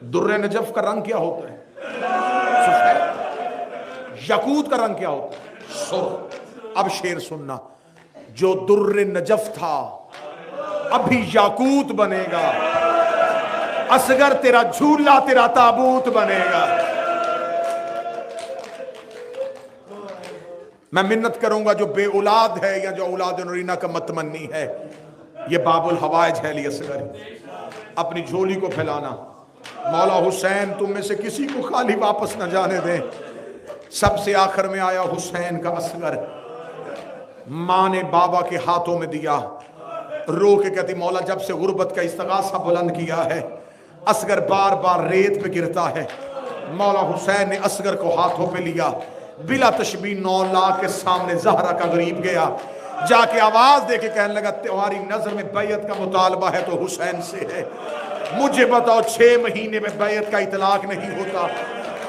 Durr Najaf का रंग क्या होता है? सफेद। याकूत का रंग क्या होता है? सुर्ख। अब शेर सुनना, जो दुर्र नजफ था अभी याकूत बनेगा। असगर तेरा झूला तेरा ताबूत बनेगा। मैं मिन्नत करूंगा जो बे औलाद है या जो औलाद नूरीना का मतमन्नी है, ये बाबुल हवाइज है अली असगर, अपनी झोली को फैलाना। मौला हुसैन तुम में से किसी को खाली वापस न जाने दें। सबसे आखिर में आया हुसैन का असगर, माँ ने बाबा के हाथों में दिया। रो के कहती मौला जब से गुर्बत का इस्तगासा बुलंद किया है असगर बार बार रेत पे गिरता है। मौला हुसैन ने असगर को हाथों पे लिया, बिला तशबीह 9 लाख के सामने ज़हरा का गरीब गया, जाके आवाज दे के कहने लगा तुम्हारी नजर में बैयत का मुतालबा है तो हुसैन से है। मुझे बताओ 6 महीने में बैयत का इतलाक नहीं होता।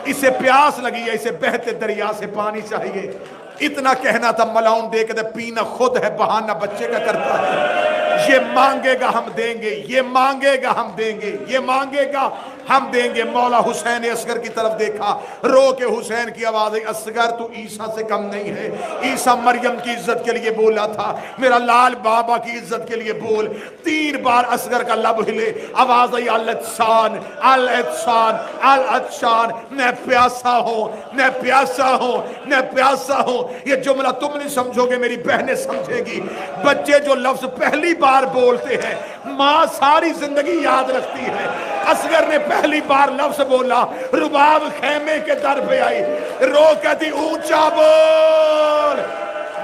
इसे प्यास लगी है, इसे बहते दरिया से पानी चाहिए। इतना कहना था मलाउन दे के पीना खुद है, बहाना बच्चे का करता है। ये मांगेगा हम देंगे, ये मांगेगा हम देंगे, ये मांगेगा हम देंगे। मौला हुसैन ने असगर की तरफ देखा, रो के हुसैन की आवाज आई, असगर तू ईसा से कम नहीं है। ईसा मरियम की इज्जत के लिए बोला था, मेरा लाल बाबा की इज्जत के लिए बोल। 3 बार असगर का लब हिले, आवाज आई अल अत्सान अल अत्सान अल अत्सान, मैं प्यासा हूं, मैं प्यासा हूं, मैं प्यासा हूं। ये जुमला तुम नहीं समझोगे, मेरी बहनें समझेगी। बच्चे जो लफ्ज पहली बार बोलते हैं मां सारी जिंदगी याद रखती है। असगर ने पहली बार लफ्ज बोला, रुबाब खेमे के दर पे आई, रो कहती ऊंचा बोल,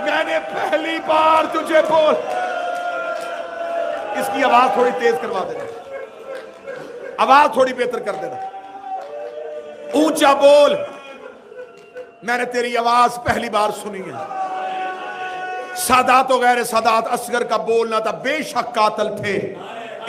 मैंने पहली बार तुझे बोल। इसकी आवाज थोड़ी तेज करवा देना, आवाज थोड़ी बेहतर कर देना। ऊंचा बोल, मैंने तेरी आवाज पहली बार सुनी है। सादात गैर सादात असगर का बोलना था, बेशक कातल थे।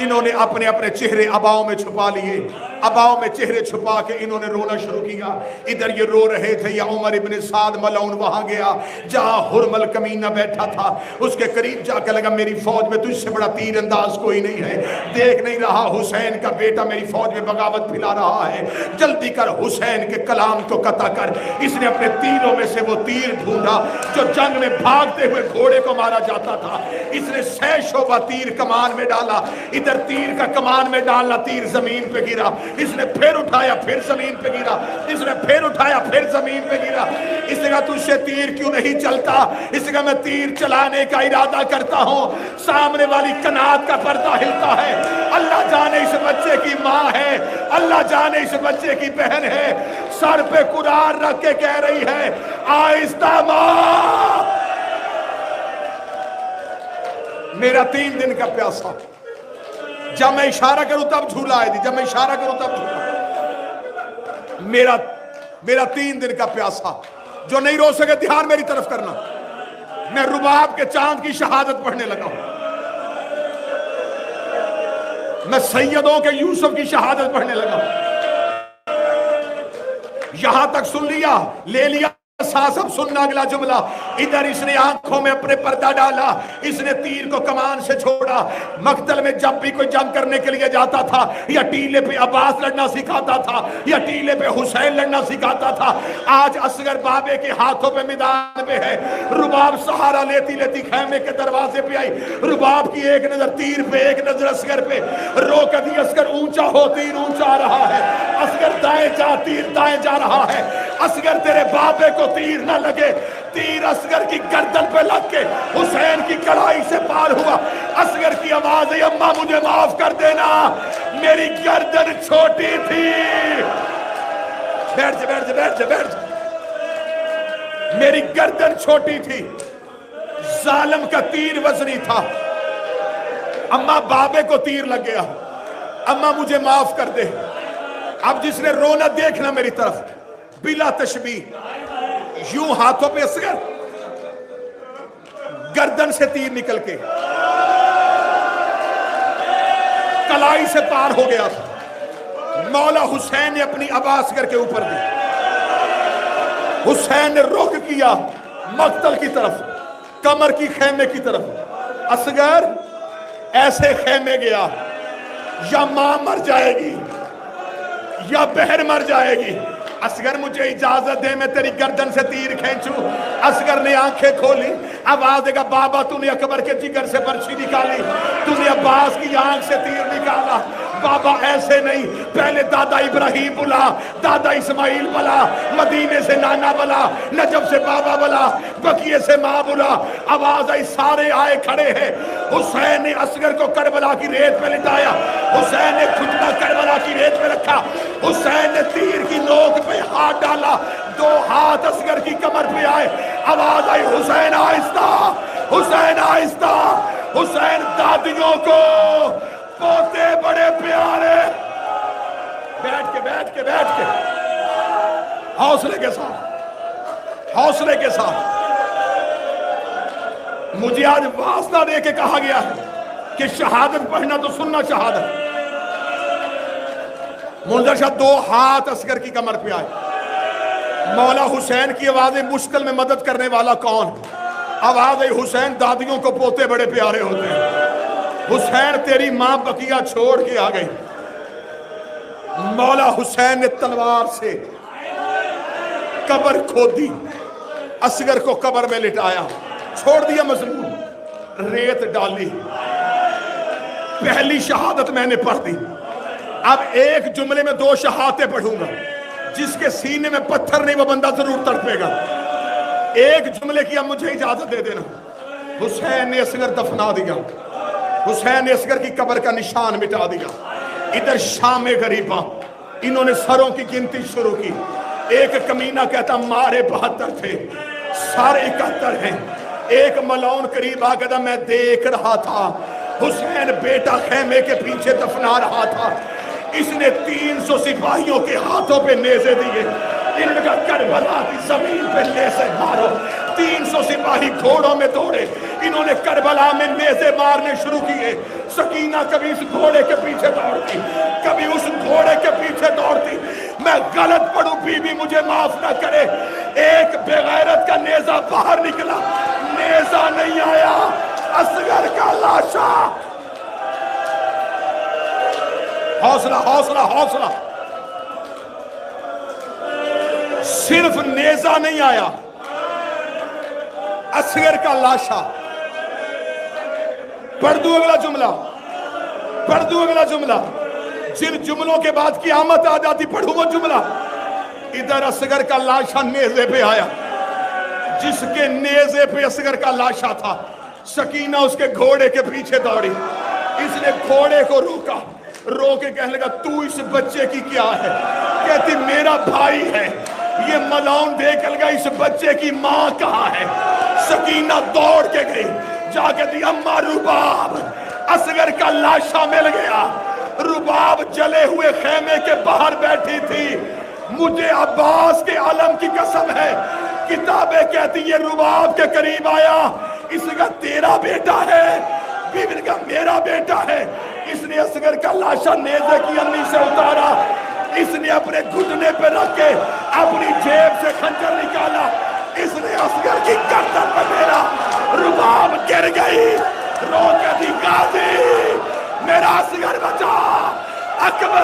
इन्होंने अपने अपने चेहरे अबाओं में छुपा लिए, अबाओं में चेहरे छुपा के इन्होंने रोना शुरू किया। इधर ये रो रहे थे, या उमर इब्ने साद मलऊन वहां गया जहां हुरमल कमीना बैठा था। उसके करीब जाकर लगा मेरी फौज में तुझसे बड़ा तीर अंदाज कोई नहीं है। देख नहीं रहा हुसैन का बेटा मेरी फौज में बगावत फैला रहा है, जल्दी कर हुसैन के कलाम को कता कर। इसने अपने तीरों में से वो तीर ढूंढा जो जंग में भागते हुए घोड़े को मारा जाता था। इसने 6 शोभा तीर कमान में डाला, इधर तीर का कमान में डालना, तीर जमीन पे गिरा। इसने फिर उठाया, फिर जमीन पे गिरा। इसने फिर उठाया, फिर जमीन पे गिरा। इसने कहा तुझसे तीर क्यों नहीं चलता? इसने कहा मैं तीर चलाने का इरादा करता हूं। सामने वाली कनात का पर्दा हिलता है। अल्लाह जाने इस बच्चे की माँ है, अल्लाह जाने इस बच्चे की बहन है। सर पे कुरान रख के कह रही है आहिस्ता माँ, मेरा 3 दिन का प्यासा। जब मैं इशारा करूं तब झूला आएगी, जब मैं इशारा करूं तब झूला। मेरा 3 दिन का प्यासा। जो नहीं रो सके ध्यान मेरी तरफ करना। मैं रुबाब के चांद की शहादत पढ़ने लगा हूं, मैं सैयदों के यूसुफ की शहादत पढ़ने लगा हूं। यहां तक सुन लिया, ले लिया सांस। अब सुनना अगला जुमला। इधर इसने आंखों में अपने पर्दा डाला, इसने तीर को कमान से छोड़ा। मक्तल में जब भी कोई जंग करने के लिए जाता था, या टीले पे अब्बास लड़ना सिखाता था, या टीले पे हुसैन लड़ना सिखाता था। आज असगर बाबे के हाथों पे मैदान में है। रुबाब सहारा लेती लेती खैमे के दरवाजे पे आई। रुबाब की एक नजर तीर पे, एक नजर असगर पे। रो कर दी असगर ऊंचा हो, तीर ऊंचा आ रहा है। असगर दाएं जा, तीर दाएं जा रहा है। असगर तेरे बाबे को तीर न लगे। तीर असगर की गर्दन पे लग के हुसैन की कलाई से पार हुआ। असगर की आवाज है अम्मा मुझे माफ कर देना, मेरी गर्दन छोटी थी। बैठ जा, बैठ जा, बैठ जा, बैठ जा। मेरी गर्दन छोटी थी, जालिम का तीर वजनी था। अम्मा बाबे को तीर लग गया, अम्मा मुझे माफ कर दे। अब जिसने रोना देखना मेरी तरफ, बिला तशबीह यूं हाथों पे असगर, गर्दन से तीर निकल के कलाई से पार हो गया था। मौला हुसैन ने अपनी आवाज असगर के ऊपर दी। हुसैन ने रुख किया मक्तल की तरफ, कमर की खेमे की तरफ। असगर ऐसे खेमे गया, या मां मर जाएगी یا بہر مر جائے گی. اصغر مجھے اجازت دے میں تیری گردن سے تیر کھینچوں. اصغر نے آنکھیں کھولی. آواز دے گا بابا تو نے اکبر کے جگر سے برچھی نکالی, تو نے عباس کی آنکھ سے تیر نکالا. بابا ایسے نہیں, پہلے دادا ابراہیم بلا, دادا اسماعیل بلا, مدینے سے نانا بلا, نجف سے بابا بلا, بقیے سے ماں بلا. آواز آئی سارے آئے کھڑے ہیں. حسین نے اصغر کو کربلا کی ریت پہ لٹایا. حسین نے گھٹنا کربلا کی ریت پہ رکھا. حسین نے تیر کی نوک پہ ہاتھ ڈالا. 2 ہاتھ اصغر کی کمر پہ آئے. آواز آئی حسین آہستہ, حسین آہستہ. حسین دادیوں کو پوتے بڑے پیارے. بیٹھ کے حوصلے کے ساتھ, حوصلے کے ساتھ. مجھے آج واسطہ دے کے کہا گیا ہے کہ شہادت پڑھنا تو سننا شہادت. منظر شاہ 2 ہاتھ اصغر کی کمر پہ آئے. مولا حسین کی آوازیں مشکل میں مدد کرنے والا کون؟ آواز حسین دادیوں کو پوتے بڑے پیارے ہوتے ہیں. حسین تیری ماں بقیہ چھوڑ کے آ گئی. مولا حسین نے تلوار سے قبر کھودی, اصغر کو قبر میں لٹایا, چھوڑ دیا مظلوم, ریت ڈالی. پہلی شہادت میں نے پڑھ دی. اب ایک جملے میں 2 شہادتیں پڑھوں گا. جس کے سینے میں پتھر نہیں وہ بندہ ضرور تڑپے گا. ایک جملے کی اب مجھے اجازت دے دینا. حسین نے اصغر دفنا دیا. حسین نے اصغر کی قبر کا نشان مٹا دیا. ادھر شام غریباں انہوں نے سروں کی گنتی شروع کی. ایک کمینہ کہتا مارے 72 تھے, سر 71 ہیں. ایک ملعون قریب آ کہتا میں دیکھ رہا تھا حسین بیٹا خیمے کے پیچھے دفنا رہا تھا. اس نے 300 سپاہیوں کے ہاتھوں پہ نیزے دیے. ان کا کربلا کی زمین پہ نیزے مارو. 300 سپاہی گھوڑوں میں دوڑے. انہوں نے کربلا میں نیزے مارنے شروع کیے. سکینہ کبھی اس گھوڑے کے پیچھے دوڑتی, کبھی اس گھوڑے کے پیچھے دوڑتی. میں غلط پڑھوں بی بی مجھے معاف نہ کرے. ایک بغیرت کا نیزہ باہر نکلا, نیزہ نہیں آیا, اصغر کا لاشا. حوصلہ حوصلہ حوصلہ. صرف نیزہ نہیں آیا, اصغر کا لاشا. پڑھ دوں اگلا جملہ, پڑھ دوں اگلا جملہ. جن جملوں کے بعد قیامت آ جاتی پڑھوں وہ جملہ. ادھر اصغر کا لاشا نیزے پہ آیا. جس کے نیزے پہ اصغر کا لاشا تھا, سکینہ اس کے گھوڑے کے پیچھے دوڑی. اس نے گھوڑے کو روکا, رو کے کہنے لگا تو اس بچے کی کیا ہے؟ کہتی میرا بھائی ہے. یہ ملعون دیکھ لگا اس بچے کی ماں کہاں ہے. سکینہ دوڑ کے گئی, جا کے دی اماں رباب. اصغر کا لاشا مل گیا. رباب جلے ہوئے خیمے کے باہر بیٹھی تھی. مجھے عباس کے علم کی قسم ہے, کتابیں کہتی یہ رباب کے قریب آیا. اس کا تیرا بیٹا ہے؟ بیوی نے کہا میرا بیٹا ہے. اس نے اصغر کا لاشا نیزے کی امی سے اتارا. اس نے اپنے گھٹنے پہ رکھ کے اپنی جیب سے خنجر نکالا. اس نے اصغر کی گردن پہ پھیرا. رباب گر گئی, رو کے دی قاضی میرا اصغر بچا. اکبر